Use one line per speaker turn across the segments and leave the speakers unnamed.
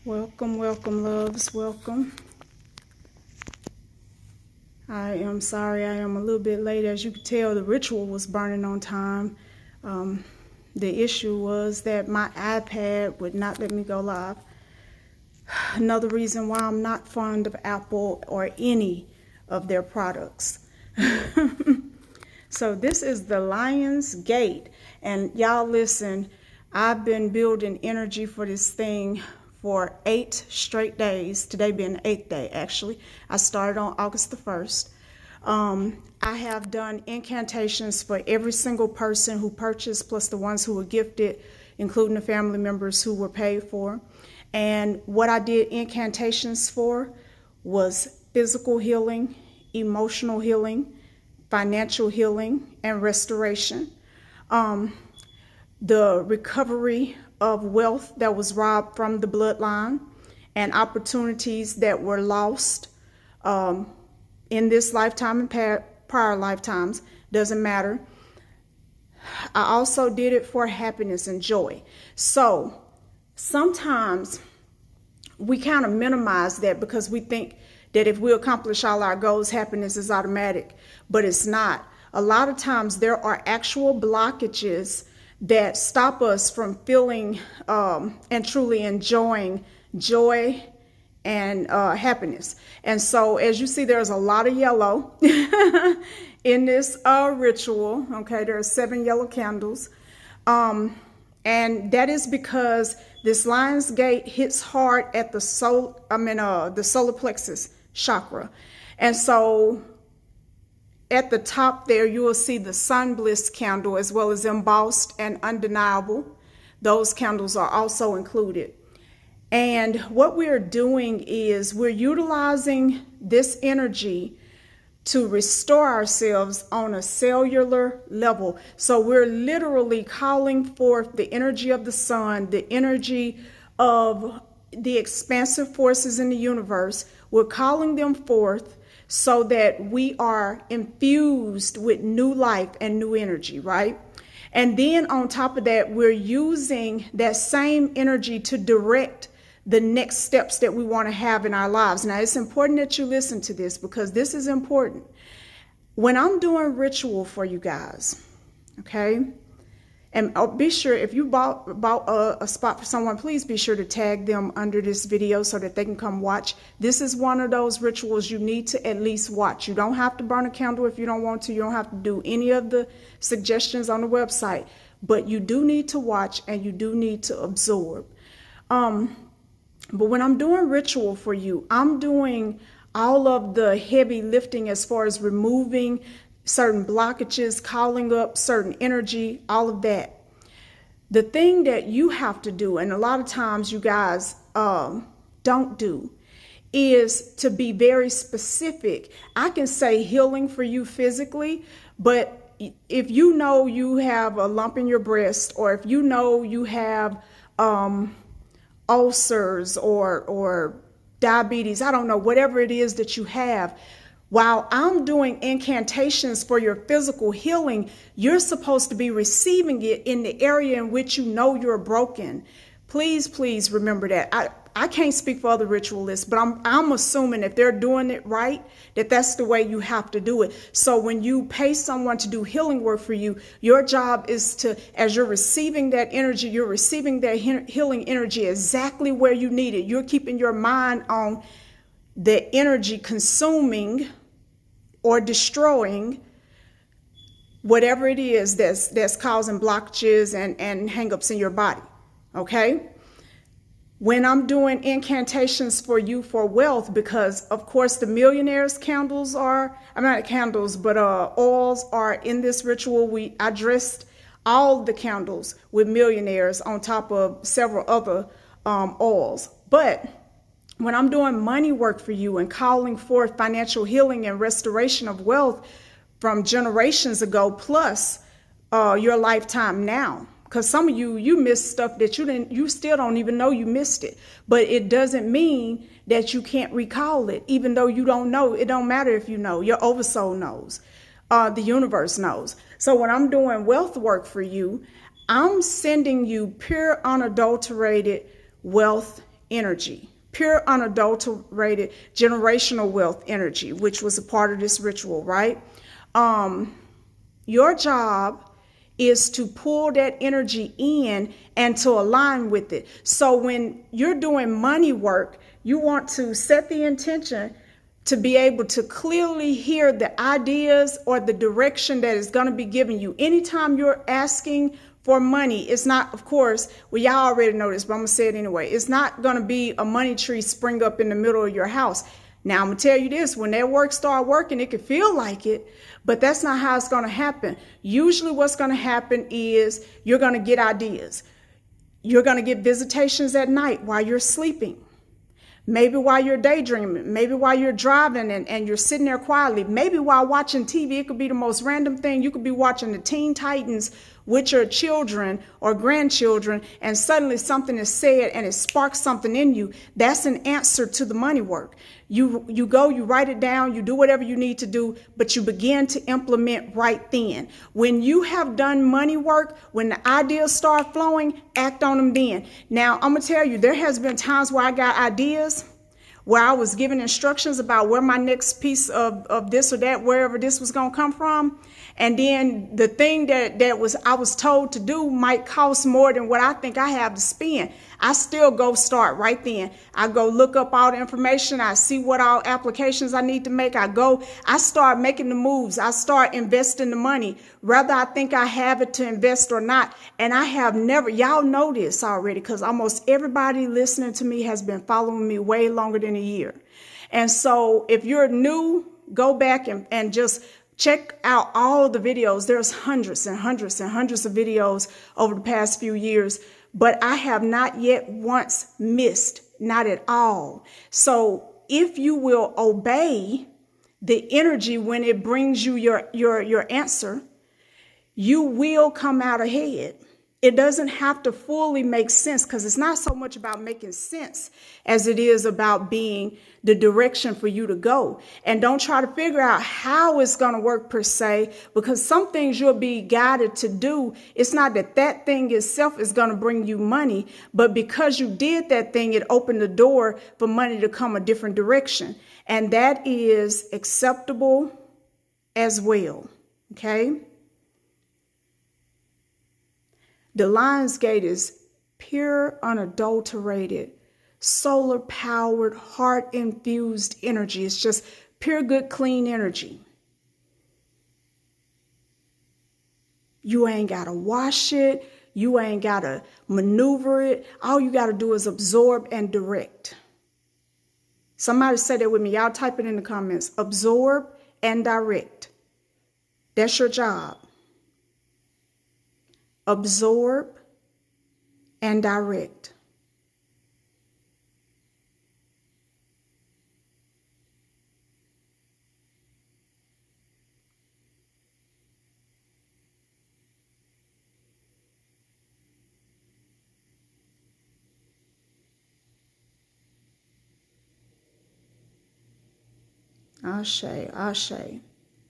Welcome, welcome, loves, welcome. I am sorry I am a little bit late. As you can tell, the ritual was burning on time. The issue was that my iPad would not let me go live. Another reason why I'm not fond of Apple or any of their products. So this is the Lion's Gate. And y'all listen, I've been building energy for this thing for 8 straight days. Today being the 8th day, actually. I started on August the 1st. I have done incantations for every single person who purchased, plus the ones who were gifted, including the family members who were paid for. And what I did incantations for was physical healing, emotional healing, financial healing, and restoration. The recovery of wealth that was robbed from the bloodline and opportunities that were lost in this lifetime and prior lifetimes, doesn't matter. I also did it for happiness and joy. So sometimes we kind of minimize that because we think that if we accomplish all our goals, happiness is automatic, but it's not. A lot of times there are actual blockages that stop us from feeling and truly enjoying joy and happiness. And so as you see, there's a lot of yellow in this ritual. Okay, there are 7 yellow candles. And that is because this Lion's Gate hits hard at the solar plexus chakra. And so at the top there, you will see the Sun Bliss candle, as well as embossed and undeniable. Those candles are also included. And what we're doing is we're utilizing this energy to restore ourselves on a cellular level. So we're literally calling forth the energy of the sun, the energy of the expansive forces in the universe. We're calling them forth so that we are infused with new life and new energy, right? And then on top of that, we're using that same energy to direct the next steps that we want to have in our lives. Now, it's important that you listen to this because this is important. When I'm doing ritual for you guys, okay, and be sure if you bought a spot for someone, please be sure to tag them under this video so that they can come watch. This is one of those rituals you need to at least watch. You don't have to burn a candle if you don't want to. You don't have to do any of the suggestions on the website, but you do need to watch and you do need to absorb. But when I'm doing ritual for you, I'm doing all of the heavy lifting as far as removing certain blockages, calling up certain energy, all of that. The thing that you have to do, and a lot of times you guys don't do, is to be very specific. I can say healing for you physically, but if you know you have a lump in your breast, or if you know you have ulcers or diabetes, I don't know, whatever it is that you have, while I'm doing incantations for your physical healing, you're supposed to be receiving it in the area in which you know you're broken. Please, please remember that. I can't speak for other ritualists, but I'm assuming if they're doing it right, that that's the way you have to do it. So when you pay someone to do healing work for you, your job is to, as you're receiving that energy, you're receiving that healing energy exactly where you need it. You're keeping your mind on the energy consuming or destroying whatever it is that's causing blockages and hangups in your body. Okay? When I'm doing incantations for you for wealth, because of course the millionaires candles are, I'm not candles, but oils are in this ritual. I dressed all the candles with millionaires on top of several other oils. But when I'm doing money work for you and calling forth financial healing and restoration of wealth from generations ago, plus your lifetime now, because some of you missed stuff that you still don't even know you missed it. But it doesn't mean that you can't recall it, even though you don't know. It don't matter if you know. Your oversoul knows. The universe knows. So when I'm doing wealth work for you, I'm sending you pure, unadulterated wealth energy, pure unadulterated generational wealth energy, which was a part of this ritual, right? Your job is to pull that energy in and to align with it. So when you're doing money work, you want to set the intention to be able to clearly hear the ideas or the direction that is going to be given you. Anytime you're asking for money, it's not, of course, well, y'all already know this, but I'm going to say it anyway. It's not going to be a money tree spring up in the middle of your house. Now, I'm going to tell you this, when that work start working, it could feel like it, but that's not how it's going to happen. Usually what's going to happen is you're going to get ideas. You're going to get visitations at night while you're sleeping. Maybe while you're daydreaming, maybe while you're driving and you're sitting there quietly, maybe while watching TV. It could be the most random thing. You could be watching the Teen Titans with your children or grandchildren, and suddenly something is said and it sparks something in you. That's an answer to the money work. You go, you write it down, you do whatever you need to do, but you begin to implement right then. When you have done money work, when the ideas start flowing, act on them then. Now, I'm going to tell you, there has been times where I got ideas where I was given instructions about where my next piece of this or that, wherever this was going to come from. And then the thing that I was told to do might cost more than what I think I have to spend. I still go start right then. I go look up all the information. I see what all applications I need to make. I start making the moves. I start investing the money, whether I think I have it to invest or not. And I have never, y'all know this already, because almost everybody listening to me has been following me way longer than a year. And so if you're new, go back and just check out all the videos. There's hundreds and hundreds and hundreds of videos over the past few years, but I have not yet once missed, not at all. So if you will obey the energy when it brings you your answer, you will come out ahead. It doesn't have to fully make sense, because it's not so much about making sense as it is about being the direction for you to go. And don't try to figure out how it's going to work per se, because some things you'll be guided to do. It's not that thing itself is going to bring you money, but because you did that thing, it opened the door for money to come a different direction. And that is acceptable as well. Okay. The Lion's Gate is pure, unadulterated, solar-powered, heart-infused energy. It's just pure, good, clean energy. You ain't got to wash it. You ain't got to maneuver it. All you got to do is absorb and direct. Somebody say that with me. Y'all type it in the comments. Absorb and direct. That's your job. Absorb and direct. Ashe, ashe.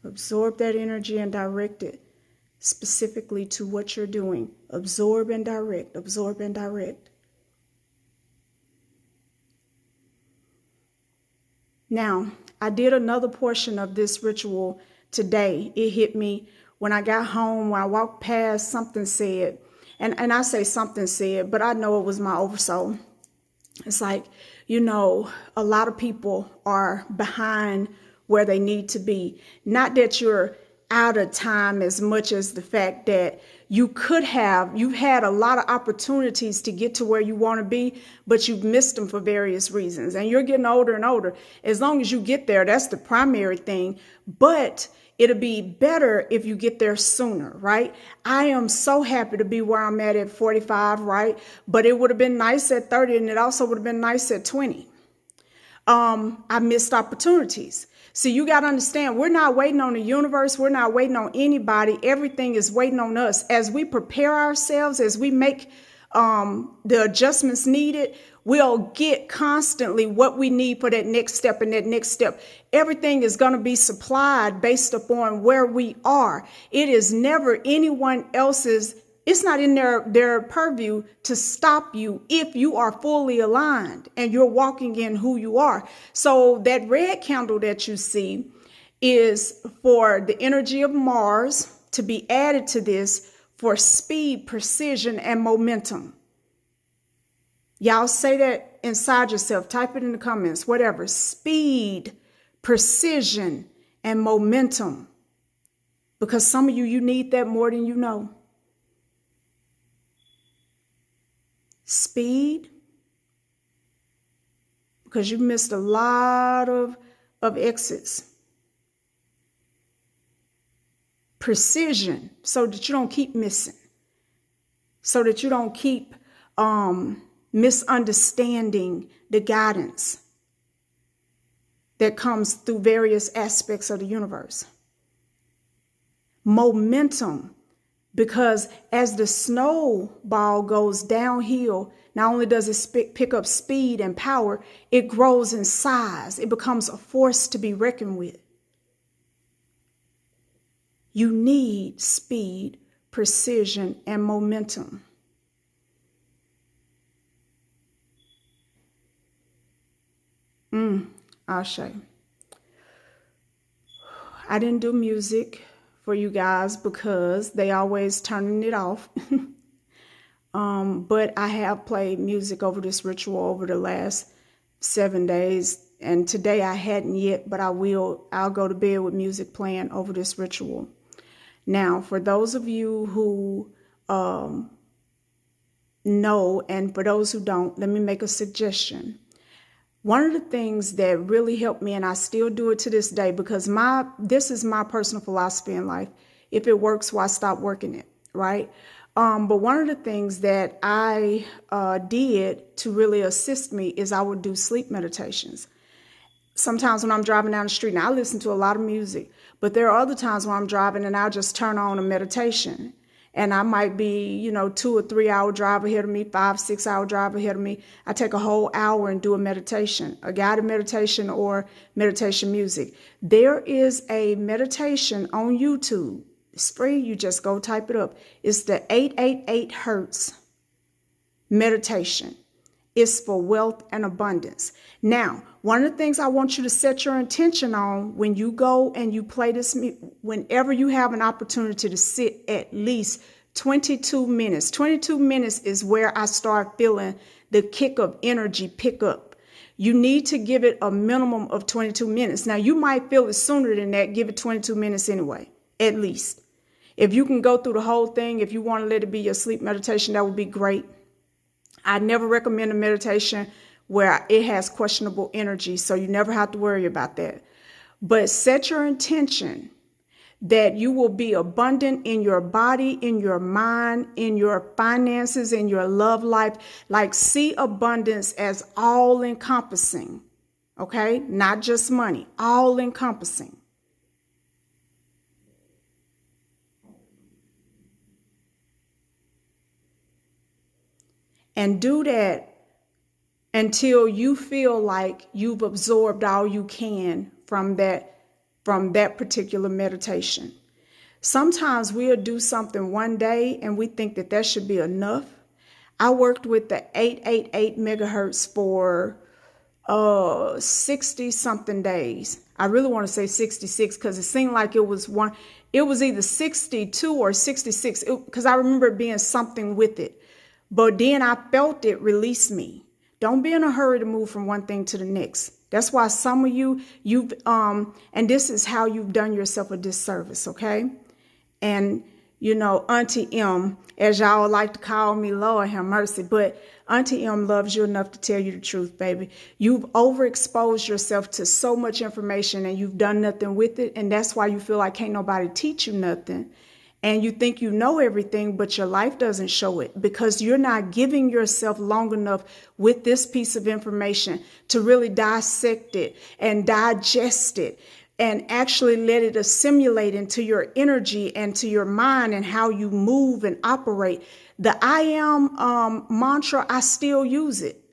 Absorb that energy and direct it specifically to what you're doing. Absorb and direct, absorb and direct. Now, I did another portion of this ritual today. It hit me when I got home, when I walked past, something said, and I say something said, but I know it was my oversoul. It's like, a lot of people are behind where they need to be. Not that you're out of time as much as the fact that you've had a lot of opportunities to get to where you want to be, but you've missed them for various reasons. And you're getting older and older. As long as you get there, that's the primary thing. But it'll be better if you get there sooner, right? I am so happy to be where I'm at 45, right? But it would have been nice at 30, and it also would have been nice at 20. I missed opportunities. So you got to understand, we're not waiting on the universe. We're not waiting on anybody. Everything is waiting on us. As we prepare ourselves, as we make the adjustments needed, we'll get constantly what we need for that next step and that next step. Everything is going to be supplied based upon where we are. It is never anyone else's it's not in their purview to stop you if you are fully aligned and you're walking in who you are. So that red candle that you see is for the energy of Mars to be added to this for speed, precision, and momentum. Y'all say that inside yourself. Type it in the comments, whatever. Speed, precision, and momentum. Because some of you need that more than you know. Speed, because you missed a lot of exits. Precision, so that you don't keep missing. So that you don't keep misunderstanding the guidance that comes through various aspects of the universe. Momentum, because as the snowball goes downhill, not only does it pick up speed and power, it grows in size. It becomes a force to be reckoned with. You need speed, precision, and momentum. Ashe. I didn't do music for you guys because they always turning it off. But I have played music over this ritual over the last 7 days. And today I hadn't yet, but I'll go to bed with music playing over this ritual. Now, for those of you who know, and for those who don't, let me make a suggestion. One of the things that really helped me, and I still do it to this day, because this is my personal philosophy in life. If it works, why stop working it, right? But one of the things that I did to really assist me is I would do sleep meditations. Sometimes when I'm driving down the street, and I listen to a lot of music, but there are other times when I'm driving and I'll just turn on a meditation. And I might be, 2 or 3 hour drive ahead of me, 5, 6 hour drive ahead of me. I take a whole hour and do a meditation, a guided meditation or meditation music. There is a meditation on YouTube. It's free. You just go type it up. It's the 888 Hertz meditation. It's for wealth and abundance. Now, one of the things I want you to set your intention on when you go and you play this, whenever you have an opportunity to sit at least 22 minutes. 22 minutes is where I start feeling the kick of energy pick up. You need to give it a minimum of 22 minutes. Now, you might feel it sooner than that. Give it 22 minutes anyway, at least. If you can go through the whole thing, if you want to let it be your sleep meditation, that would be great. I never recommend a meditation where it has questionable energy, so you never have to worry about that. But set your intention that you will be abundant in your body, in your mind, in your finances, in your love life. Like, see abundance as all encompassing, okay? Not just money, all encompassing. And do that until you feel like you've absorbed all you can from that particular meditation. Sometimes we'll do something one day and we think that should be enough. I worked with the 888 megahertz for 60 something days. I really want to say 66 because it seemed like it was either 62 or 66 because I remember it being something with it. But then I felt it release me. Don't be in a hurry to move from one thing to the next. That's why some of you've and this is how you've done yourself a disservice, okay? And, Auntie M, as y'all like to call me, Lord have mercy, but Auntie M loves you enough to tell you the truth, baby. You've overexposed yourself to so much information and you've done nothing with it. And that's why you feel like can't nobody teach you nothing. And you think you know everything, but your life doesn't show it because you're not giving yourself long enough with this piece of information to really dissect it and digest it and actually let it assimilate into your energy and to your mind and how you move and operate. The I am mantra, I still use it.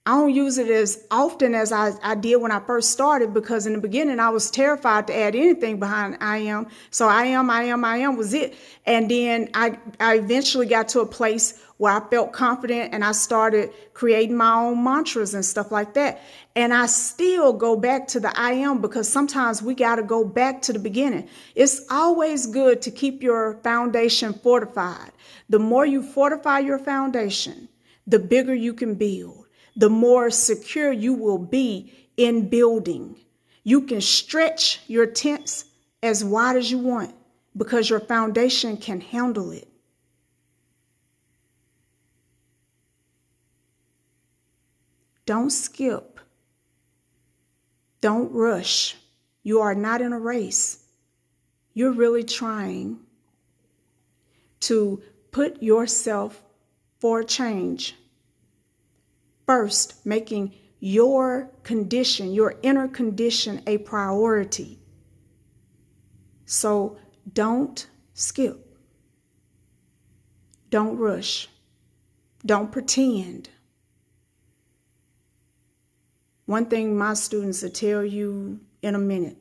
I don't use it as often as I did when I first started, because in the beginning I was terrified to add anything behind I am. So I am was it. And then I eventually got to a place where I felt confident and I started creating my own mantras and stuff like that. And I still go back to the I am, because sometimes we got to go back to the beginning. It's always good to keep your foundation fortified. The more you fortify your foundation, the bigger you can build. The more secure you will be in building. You can stretch your tents as wide as you want because your foundation can handle it. Don't skip. Don't rush. You are not in a race. You're really trying to put yourself for a change. First, making your condition, your inner condition, a priority. So don't skip. Don't rush. Don't pretend. One thing my students will tell you in a minute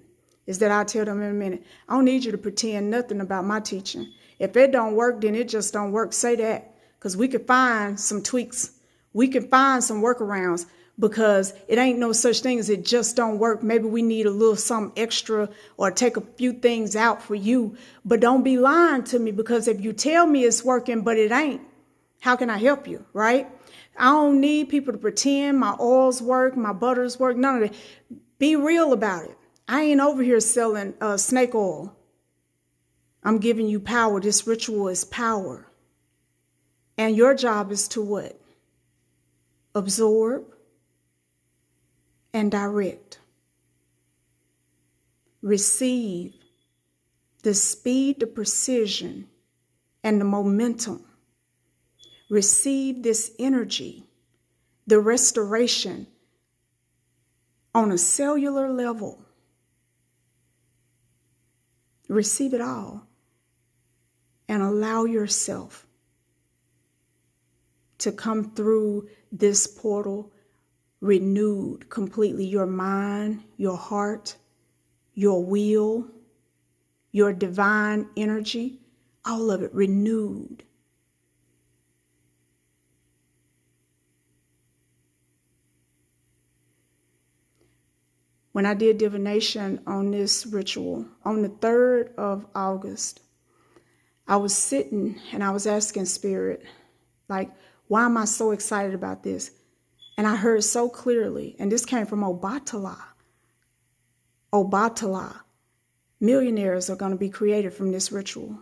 is that I tell them in a minute, I don't need you to pretend nothing about my teaching. If it don't work, then it just don't work. Say that, because we could find some tweaks. We can find some workarounds, because it ain't no such thing as it just don't work. Maybe we need a little something extra or take a few things out for you. But don't be lying to me, because if you tell me it's working but it ain't, how can I help you, right? I don't need people to pretend my oils work, my butters work, none of that. Be real about it. I ain't over here selling snake oil. I'm giving you power. This ritual is power. And your job is to what? Absorb and direct. Receive the speed, the precision, and the momentum. Receive this energy, the restoration on a cellular level. Receive it all and allow yourself to come through this portal renewed completely. Your mind, your heart, your will, your divine energy, all of it renewed. When I did divination on this ritual, on the 3rd of August, I was sitting and I was asking Spirit, like, why am I so excited about this? And I heard so clearly, and this came from Obatala. Obatala. Millionaires are going to be created from this ritual.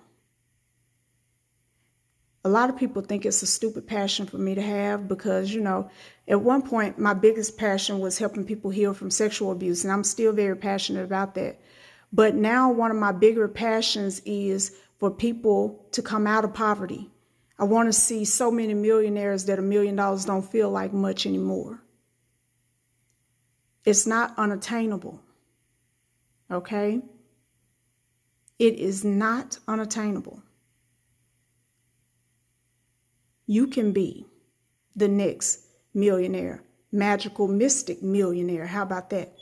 A lot of people think it's a stupid passion for me to have because, at one point, my biggest passion was helping people heal from sexual abuse, and I'm still very passionate about that. But now one of my bigger passions is for people to come out of poverty. I want to see so many millionaires that $1 million don't feel like much anymore. It's not unattainable, okay? It is not unattainable. You can be the next millionaire, magical, mystic millionaire. How about that?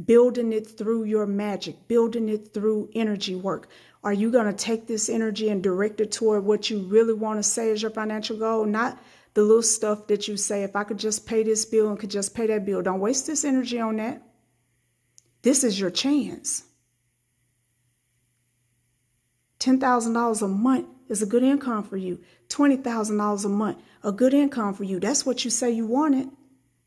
Building it through your magic, building it through energy work. Are you going to take this energy and direct it toward what you really want to say is your financial goal? Not the little stuff that you say, if I could just pay this bill and could just pay that bill. Don't waste this energy on that. This is your chance. $10,000 a month is a good income for you. $20,000 a month, a good income for you. That's what you say you wanted.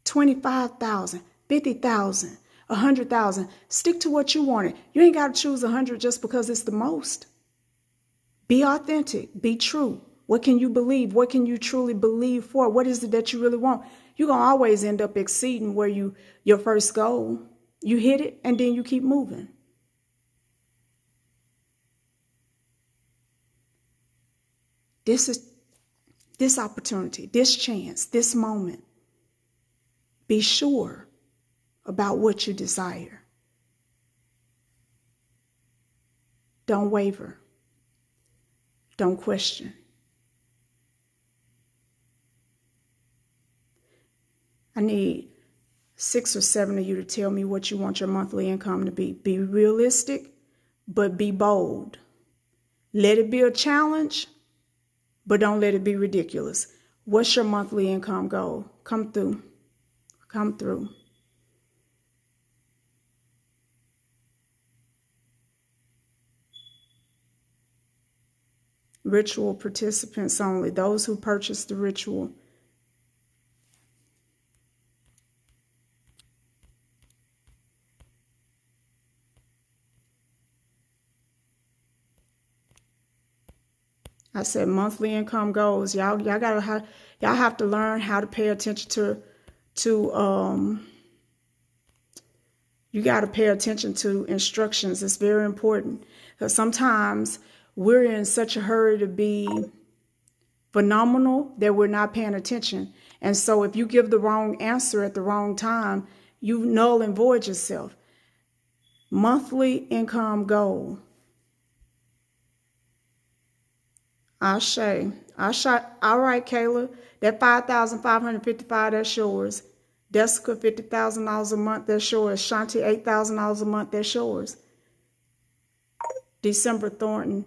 $25,000, $50,000, $100,000. Stick to what you wanted. You ain't got to choose 100 just because it's the most. Be authentic. Be true. What can you believe? What can you truly believe for? What is it that you really want? You're going to always end up exceeding where your first goal. You hit it and then you keep moving. This opportunity, this chance, this moment. Be sure about what you desire. Don't waver. Don't question. I need 6 or 7 of you to tell me what you want your monthly income to be. Be realistic, but be bold. Let it be a challenge, but don't let it be ridiculous. What's your monthly income goal? Come through. Come through. Ritual participants only. Those who purchase the ritual. I said monthly income goals. Y'all have to learn how to pay attention to you got to pay attention to instructions. It's very important, because sometimes we're in such a hurry to be phenomenal that we're not paying attention. And so if you give the wrong answer at the wrong time, you null and void yourself. Monthly income goal. Ashe. All right, Kayla. That $5,555, that's yours. Jessica, $50,000 a month, that's yours. Shanti, $8,000 a month, that's yours. December Thornton.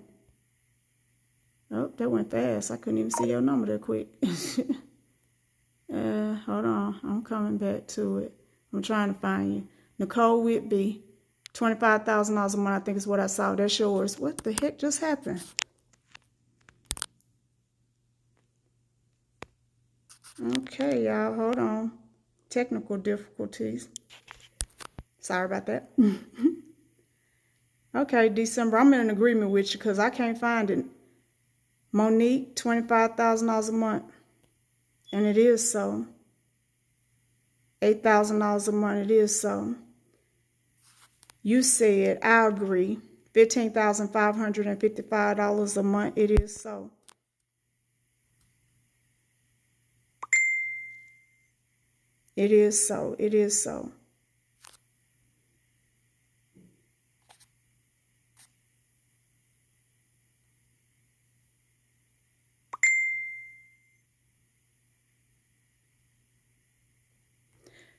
Oh, that went fast. I couldn't even see your number that quick. Hold on. I'm coming back to it. I'm trying to find you. Nicole Whitby, $25,000 a month, I think is what I saw. That's yours. What the heck just happened? Okay, y'all, hold on. Technical difficulties. Sorry about that. Okay, December, I'm in an agreement with you because I can't find it. Monique, $25,000 a month. And it is so. $8,000 a month, it is so. You said, I agree, $15,555 a month, it is so. It is so. It is so.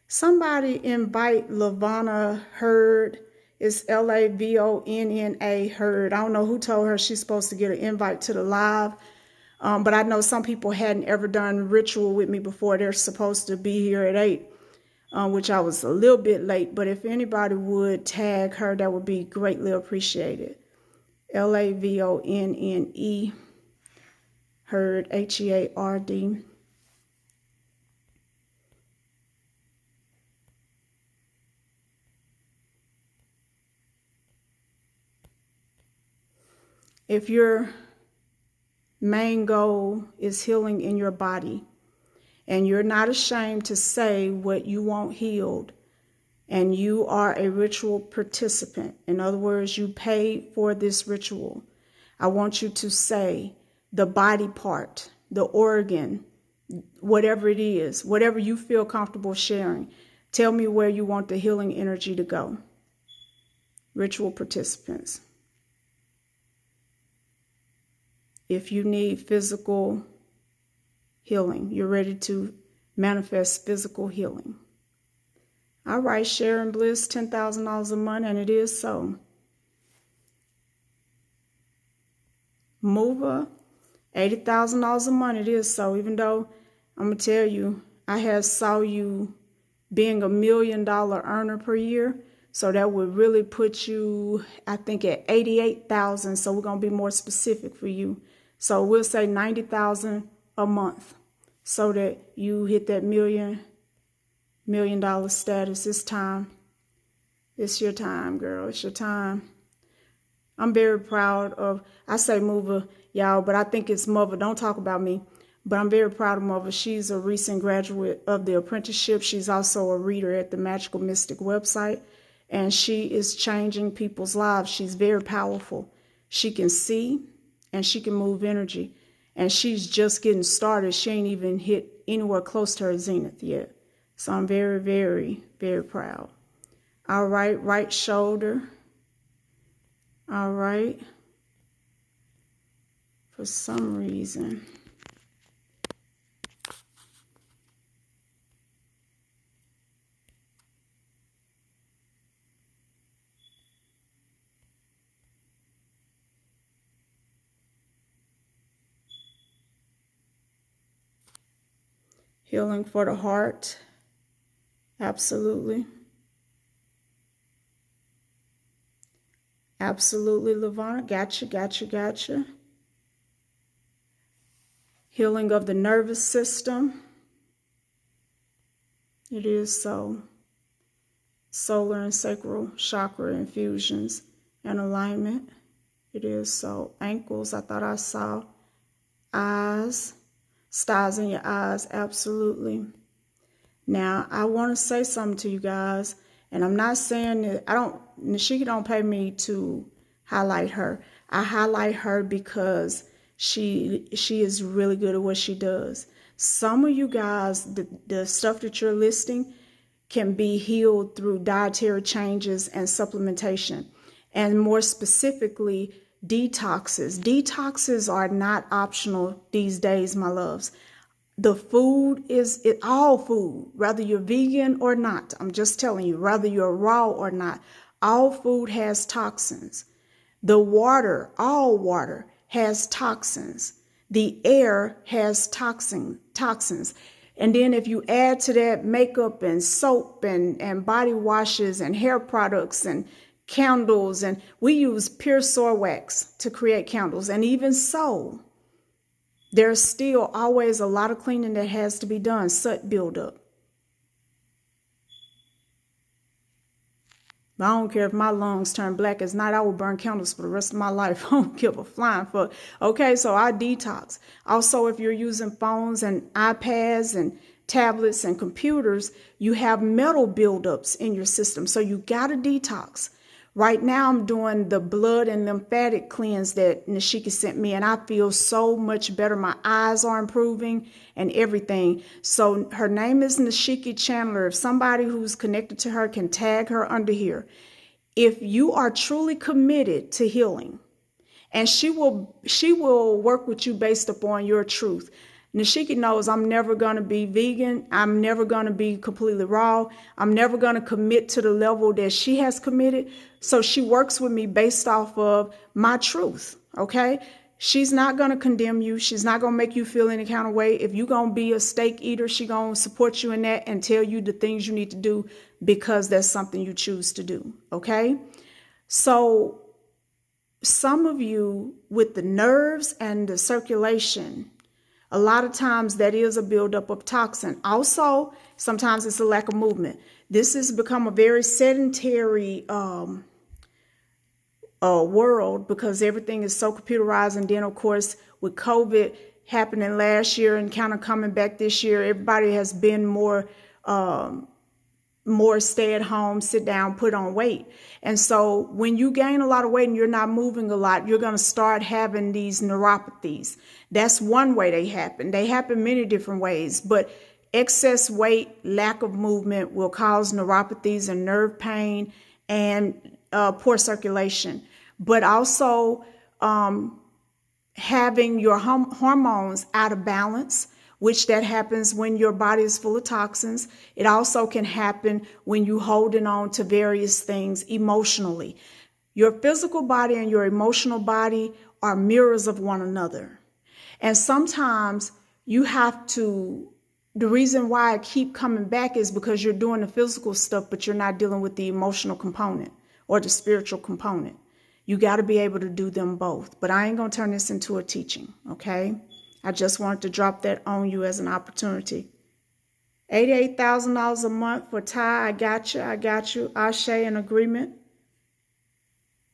Somebody invite Lavonna Hurd. It's Lavonna Hurd. I don't know who told her she's supposed to get an invite to the live. But I know some people hadn't ever done ritual with me before. They're supposed to be here at 8, which I was a little bit late. But if anybody would tag her, that would be greatly appreciated. Lavonna Hurd, Heard. If your main goal is healing in your body, and you're not ashamed to say what you want healed, and you are a ritual participant, in other words, you paid for this ritual, I want you to say the body part, the organ, whatever it is, whatever you feel comfortable sharing. Tell me where you want the healing energy to go. Ritual participants. If you need physical healing, you're ready to manifest physical healing. All right, Sharon Bliss, $10,000 a month, and it is so. Mover, $80,000 a month, it is so. Even though I'm going to tell you, I have saw you being $1 million earner per year. So that would really put you, I think, at 88,000. So we're going to be more specific for you. So we'll say 90,000 a month so that you hit that $1 million status. It's time. It's your time, girl. It's your time. I'm very proud of, I say Mover, y'all, but I think it's Mother. Don't talk about me. But I'm very proud of Mother. She's a recent graduate of the apprenticeship. She's also a reader at the Magical Mystic website. And she is changing people's lives. She's very powerful. She can see and she can move energy. And she's just getting started. She ain't even hit anywhere close to her zenith yet. So I'm very, very, very proud. All right, right shoulder. All right. For some reason. Healing for the heart. Absolutely. Absolutely, Lavonna. Gotcha. Healing of the nervous system. It is so. Solar and sacral chakra infusions and alignment. It is so. Ankles, I thought I saw. Eyes. Stars in your eyes. Absolutely. Now, I want to say something to you guys, and I'm not saying that Nashika don't pay me to highlight her. I highlight her because she is really good at what she does. Some of you guys, the stuff that you're listing can be healed through dietary changes and supplementation, and more specifically, detoxes. Detoxes are not optional these days, my loves. The food all food, whether you're vegan or not. I'm just telling you, whether you're raw or not, all food has toxins. The water, all water has toxins. The air has toxins. And then if you add to that makeup and soap and body washes and hair products and candles, and we use pure soy wax to create candles, and even so, there's still always a lot of cleaning that has to be done, soot buildup. I don't care if my lungs turn black as night, I will burn candles for the rest of my life. I don't give a flying fuck. Okay, so I detox. Also, if you're using phones and iPads and tablets and computers, you have metal buildups in your system. So you got to detox. Right now, I'm doing the blood and lymphatic cleanse that Nashika sent me, and I feel so much better. My eyes are improving and everything. So her name is Nashika Chandler. If somebody who's connected to her can tag her under here. If you are truly committed to healing, and she will work with you based upon your truth. Nashika knows I'm never going to be vegan. I'm never going to be completely raw. I'm never going to commit to the level that she has committed. So she works with me based off of my truth, okay? She's not going to condemn you. She's not going to make you feel any kind of way. If you're going to be a steak eater, she's going to support you in that and tell you the things you need to do because that's something you choose to do, okay? So some of you with the nerves and the circulation, a lot of times that is a buildup of toxin. Also, sometimes it's a lack of movement. This has become a very sedentary world because everything is so computerized. And then, of course, with COVID happening last year and kind of coming back this year, everybody has been more stay at home, sit down, put on weight. And so when you gain a lot of weight and you're not moving a lot, you're going to start having these neuropathies. That's one way they happen. They happen many different ways, but excess weight, lack of movement will cause neuropathies and nerve pain and poor circulation. But also having your hormones out of balance, which that happens when your body is full of toxins. It also can happen when you're holding on to various things emotionally. Your physical body and your emotional body are mirrors of one another. And sometimes you have to, the reason why I keep coming back is because you're doing the physical stuff, but you're not dealing with the emotional component or the spiritual component. You got to be able to do them both. But I ain't going to turn this into a teaching, okay? I just wanted to drop that on you as an opportunity. $88,000 a month for Ty. I got you. Ashe in agreement.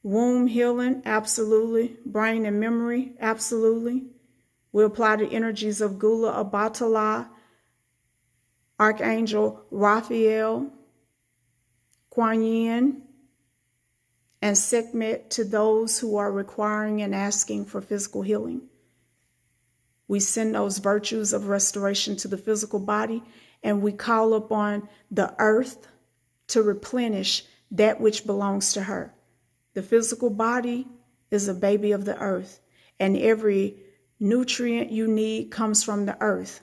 Womb healing, absolutely. Brain and memory, absolutely. We apply the energies of Gula Abatala, Archangel Raphael, Kuan Yin, and Sekhmet to those who are requiring and asking for physical healing. We send those virtues of restoration to the physical body, and we call upon the earth to replenish that which belongs to her. The physical body is a baby of the earth, and every nutrient you need comes from the earth.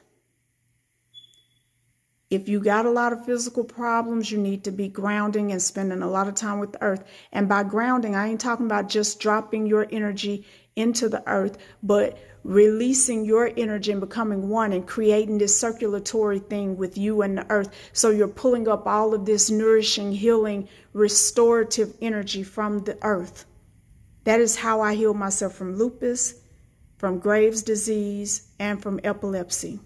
If you got a lot of physical problems, you need to be grounding and spending a lot of time with the earth. And by grounding, I ain't talking about just dropping your energy into the earth, but releasing your energy and becoming one and creating this circulatory thing with you and the earth. So you're pulling up all of this nourishing, healing, restorative energy from the earth. That is how I heal myself from lupus, from Graves' disease, and from epilepsy.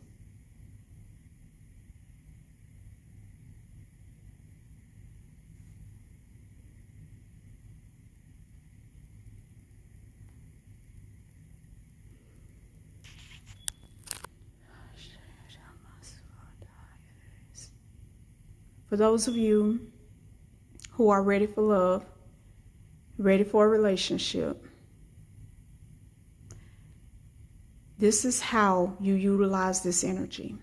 For those of you who are ready for love, ready for a relationship, this is how you utilize this energy.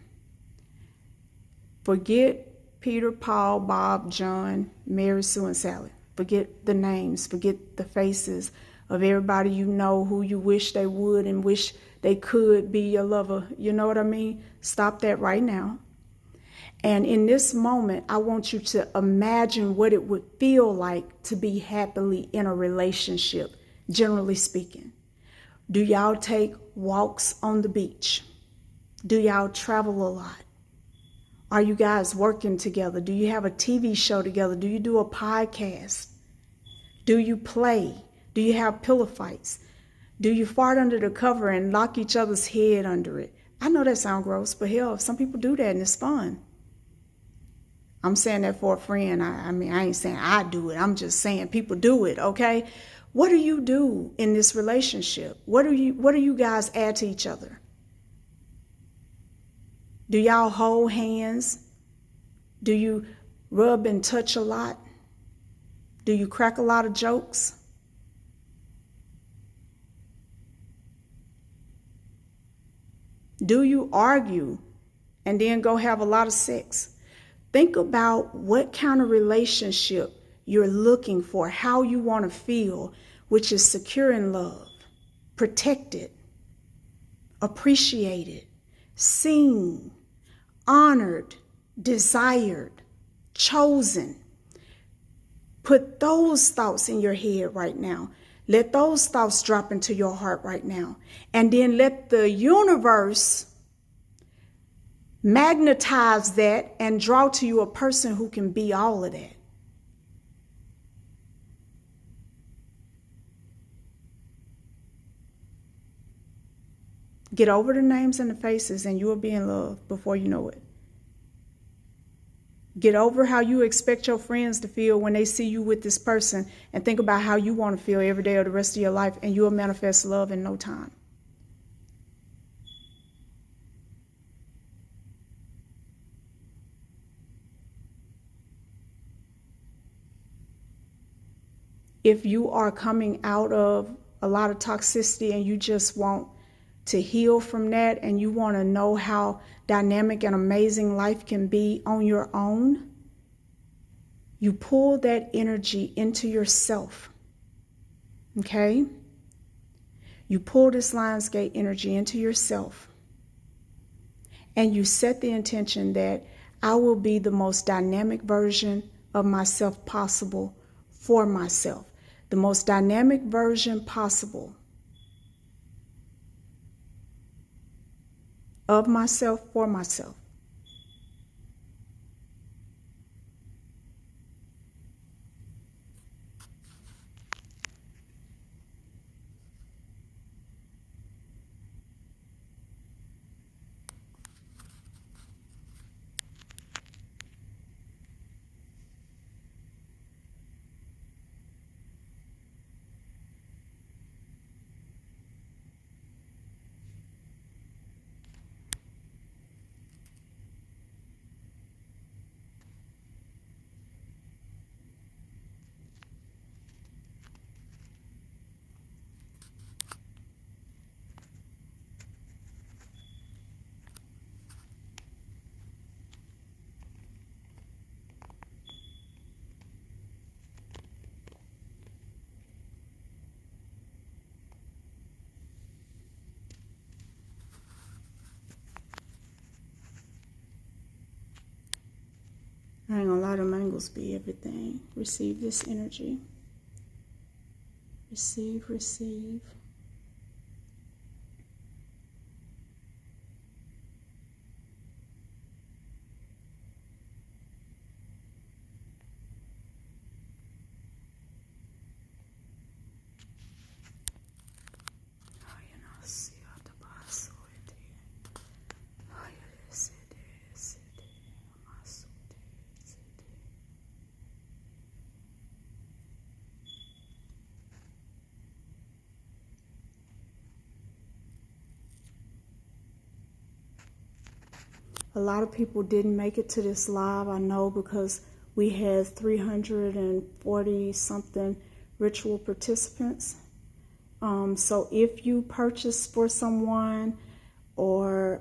Forget Peter, Paul, Bob, John, Mary, Sue, and Sally. Forget the names. Forget the faces of everybody you know who you wish they would and wish they could be your lover. You know what I mean? Stop that right now. And in this moment, I want you to imagine what it would feel like to be happily in a relationship, generally speaking. Do y'all take walks on the beach? Do y'all travel a lot? Are you guys working together? Do you have a TV show together? Do you do a podcast? Do you play? Do you have pillow fights? Do you fart under the cover and lock each other's head under it? I know that sounds gross, but hell, some people do that and it's fun. I'm saying that for a friend. I mean, I ain't saying I do it. I'm just saying people do it, okay? What do you do in this relationship? What do you guys add to each other? Do y'all hold hands? Do you rub and touch a lot? Do you crack a lot of jokes? Do you argue and then go have a lot of sex? Think about what kind of relationship you're looking for, how you want to feel, which is secure in love, protected, appreciated, seen, honored, desired, chosen. Put those thoughts in your head right now. Let those thoughts drop into your heart right now. And then let the universe magnetize that and draw to you a person who can be all of that. Get over the names and the faces and you will be in love before you know it. Get over how you expect your friends to feel when they see you with this person and think about how you want to feel every day or the rest of your life, and you will manifest love in no time. If you are coming out of a lot of toxicity and you just want to heal from that and you want to know how dynamic and amazing life can be on your own, you pull that energy into yourself. Okay? You pull this Lionsgate energy into yourself and you set the intention that I will be the most dynamic version of myself possible for myself. The most dynamic version possible of myself for myself. I ain't gonna lie, them angles be everything. Receive this energy. Receive, receive. A lot of people didn't make it to this live, I know, because we had 340 something ritual participants. So if you purchased for someone or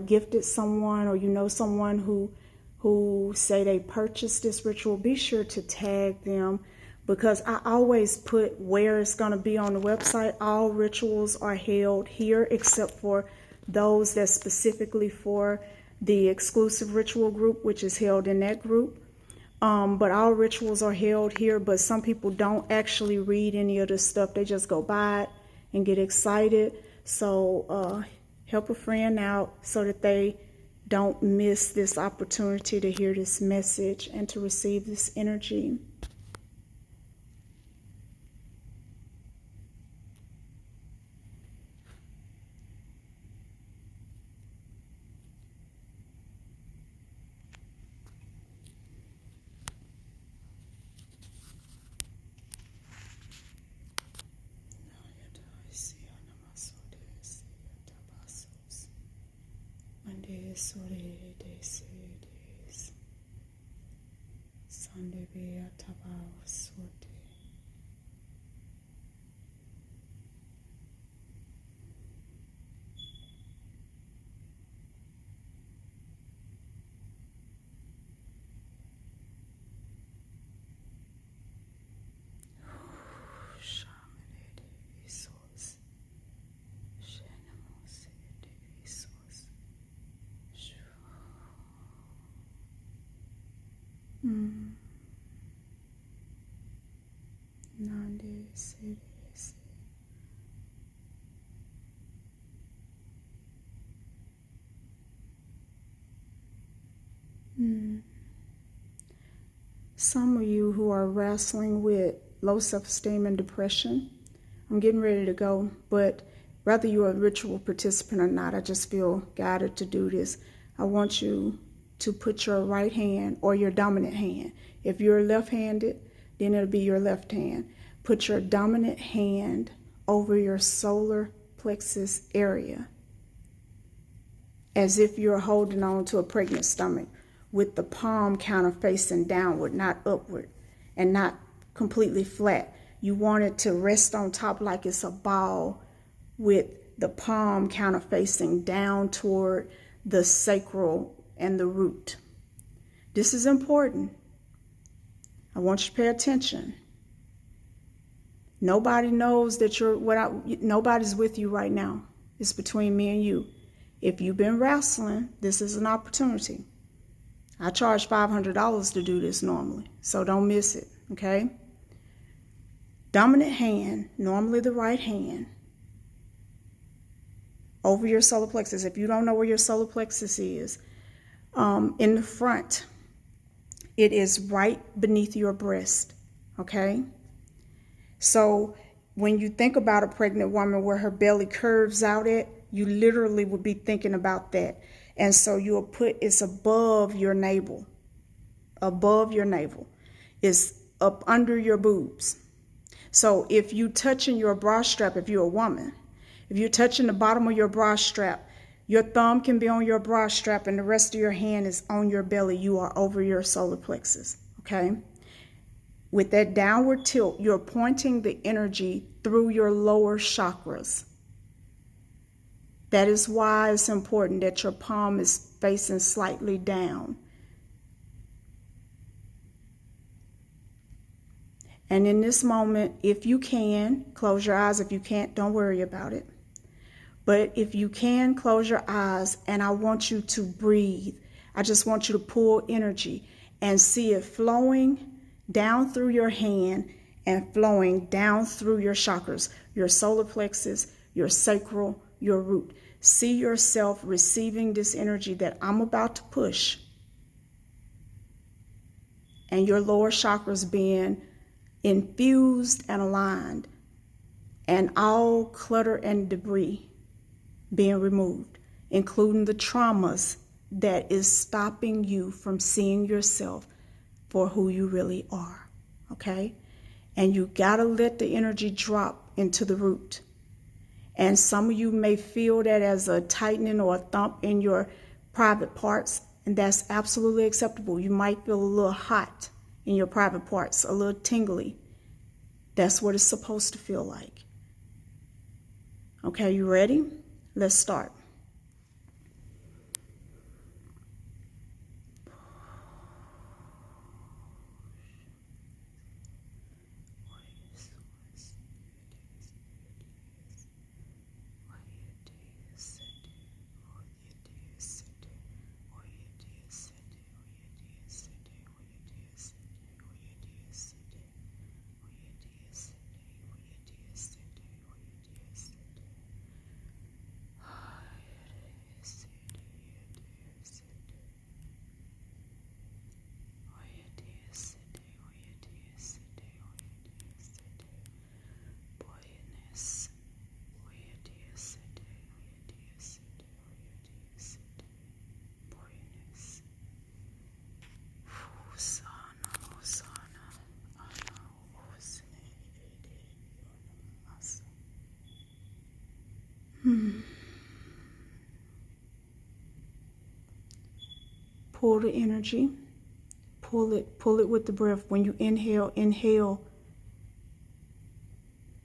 gifted someone, or you know someone who say they purchased this ritual, be sure to tag them, because I always put where it's going to be on the website. All rituals are held here except for those that's specifically for the exclusive ritual group, which is held in that group. But all rituals are held here, but some people don't actually read any of this stuff. They just go by it and get excited. So help a friend out so that they don't miss this opportunity to hear this message and to receive this energy. Some of you who are wrestling with low self-esteem and depression, I'm getting ready to go, but whether you're a ritual participant or not, I just feel guided to do this. I want you to put your right hand, or your dominant hand. If you're left-handed, then it'll be your left hand. Put your dominant hand over your solar plexus area, as if you're holding on to a pregnant stomach, with the palm kind of facing downward, not upward, and not completely flat. You want it to rest on top like it's a ball, with the palm kind of facing down toward the sacral and the root. This is important. I want you to pay attention. Nobody knows that nobody's with you right now. It's between me and you. If you've been wrestling, this is an opportunity. I charge $500 to do this normally, so don't miss it, okay? Dominant hand, normally the right hand, over your solar plexus. If you don't know where your solar plexus is, in the front, it is right beneath your breast, okay? So when you think about a pregnant woman where her belly curves out at, you literally would be thinking about that. And so you'll put, it's above your navel. Above your navel. It's up under your boobs. So if you touching your bra strap, if you're a woman, if you're touching the bottom of your bra strap, your thumb can be on your bra strap and the rest of your hand is on your belly. You are over your solar plexus, okay? With that downward tilt, you're pointing the energy through your lower chakras. That is why it's important that your palm is facing slightly down. And in this moment, if you can, close your eyes. If you can't, don't worry about it. But if you can, close your eyes, and I want you to breathe. I just want you to pull energy and see it flowing down through your hand and flowing down through your chakras, your solar plexus, your sacral, your root. See yourself receiving this energy that I'm about to push, and your lower chakras being infused and aligned, and all clutter and debris being removed, including the traumas that is stopping you from seeing yourself for who you really are, okay? And you gotta let the energy drop into the root. And some of you may feel that as a tightening or a thump in your private parts, and that's absolutely acceptable. You might feel a little hot in your private parts, a little tingly. That's what it's supposed to feel like. Okay, you ready? Let's start. Pull the energy. Pull it with the breath. When you inhale.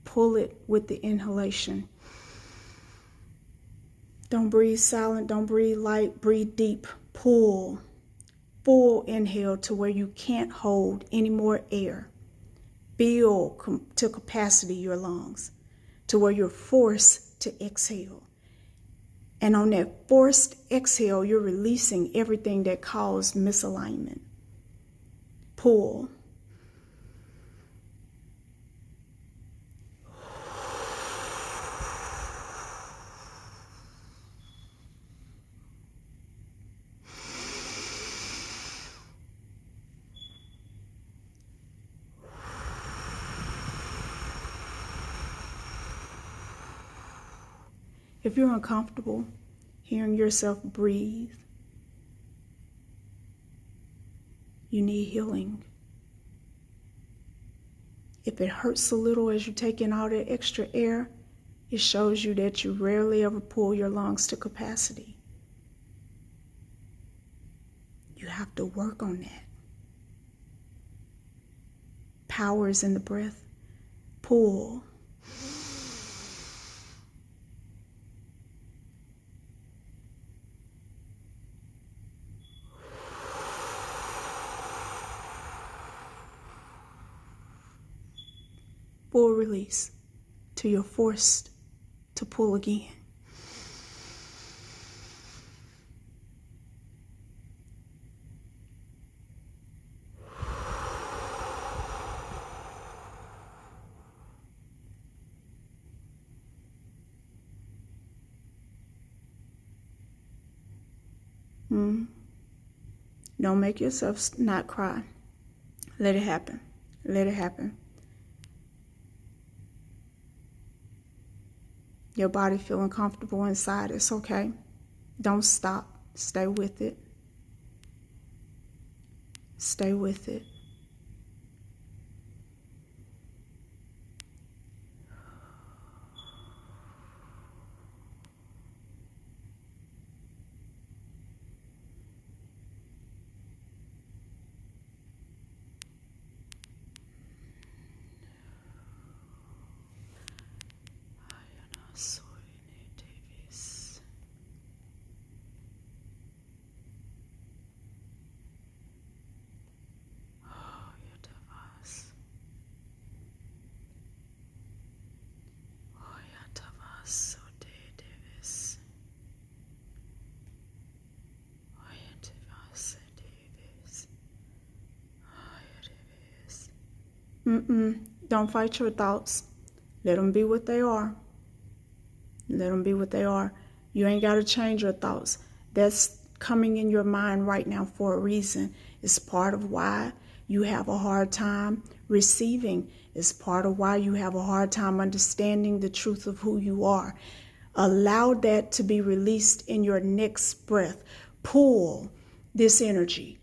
Pull it with the inhalation. Don't breathe silent, don't breathe light, breathe deep. Pull. Full inhale to where you can't hold any more air. Fill to capacity your lungs to where you're forced to exhale. And on that forced exhale, you're releasing everything that caused misalignment. Pull. If you're uncomfortable hearing yourself breathe, you need healing. If it hurts a little as you're taking all that extra air, it shows you that you rarely ever pull your lungs to capacity. You have to work on that. Power is in the breath. Pull. Full release till you're forced to pull again. Don't make yourself not cry. Let it happen. Let it happen. Your body feeling comfortable inside, it's okay. Don't stop. Stay with it. Stay with it. Don't fight your thoughts. Let them be what they are. Let them be what they are. You ain't got to change your thoughts. That's coming in your mind right now for a reason. It's part of why you have a hard time receiving. It's part of why you have a hard time understanding the truth of who you are. Allow that to be released in your next breath. Pull this energy.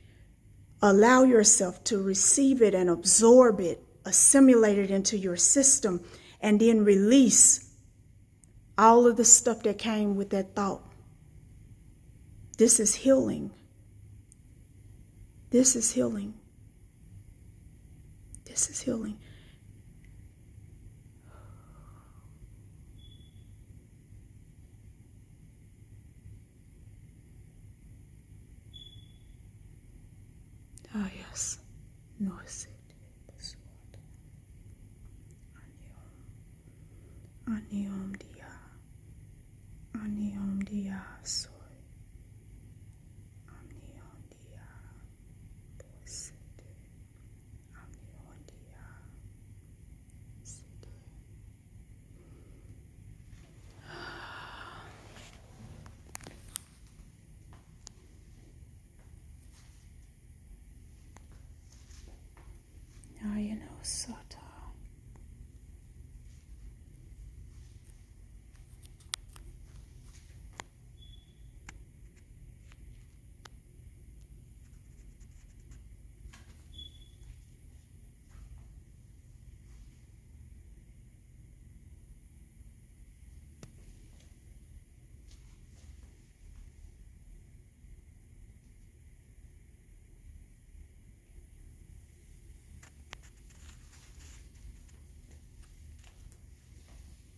Allow yourself to receive it and absorb it, assimilate it into your system, and then release all of the stuff that came with that thought. This is healing. This is healing. This is healing. Ah, yes. No, it's it. Aniom dia. Aniom dia soy. Aniom dia. Posite. Aniom dia. Site. Now you know, Sata.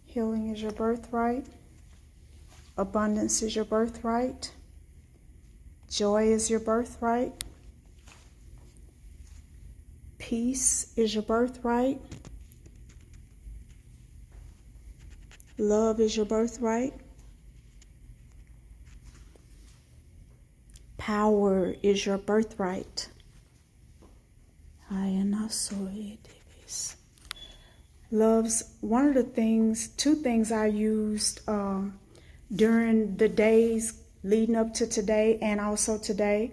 Healing is your birthright. Abundance is your birthright. Joy is your birthright. Peace is your birthright. Love is your birthright. Power is your birthright. Love's one of the things, two things I used during the days leading up to today and also today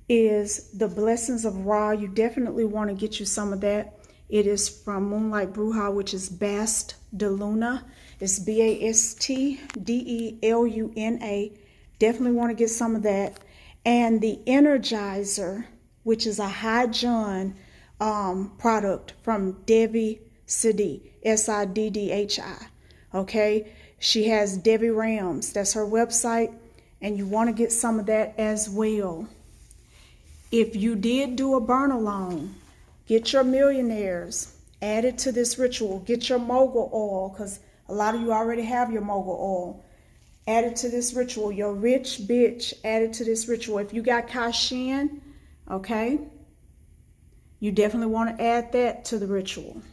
is the blessings of Ra. You definitely want to get you some of that. It is from Moonlight Bruja, which is Bast de Luna. It's BASTDELUNA. Definitely want to get some of that. And the Energizer, which is a High John product from Devi Siddhi, SIDDHI. Okay, she has Devi Rams. That's her website, and you want to get some of that as well. If you did do a burn along, get your millionaires, add it to this ritual. Get your mogul oil, because a lot of you already have your mogul oil. Add it to this ritual. Your rich bitch, add it to this ritual. If you got Kashin, okay, you definitely want to add that to the ritual.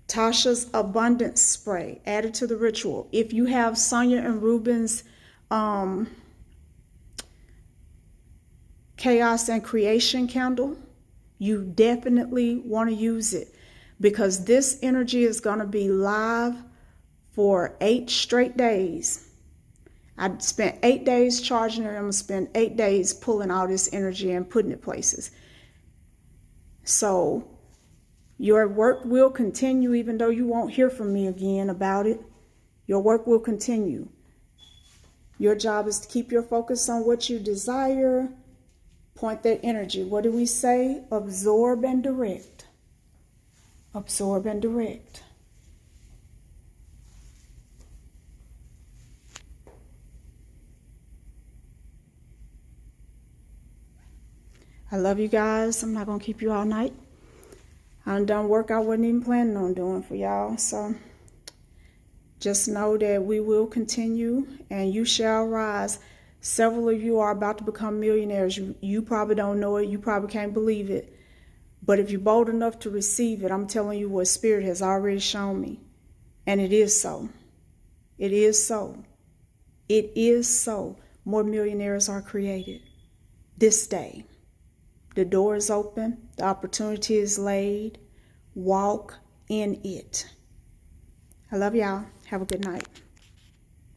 Tasha's Abundance Spray, add it to the ritual. If you have Sonia and Ruben's Chaos and Creation candle, you definitely want to use it, because this energy is going to be live for 8 straight days. I spent 8 days charging it. I'm going to spend 8 days pulling all this energy and putting it places. So your work will continue, even though you won't hear from me again about it. Your work will continue. Your job is to keep your focus on what you desire. Point that energy. What do we say? Absorb and direct. Absorb and direct. I love you guys. I'm not going to keep you all night. I done work I wasn't even planning on doing for y'all. So just know that we will continue and you shall rise. Several of you are about to become millionaires. You probably don't know it. You probably can't believe it. But if you're bold enough to receive it, I'm telling you what Spirit has already shown me. And it is so. It is so. It is so. More millionaires are created this day. The door is open. The opportunity is laid. Walk in it. I love y'all. Have a good night.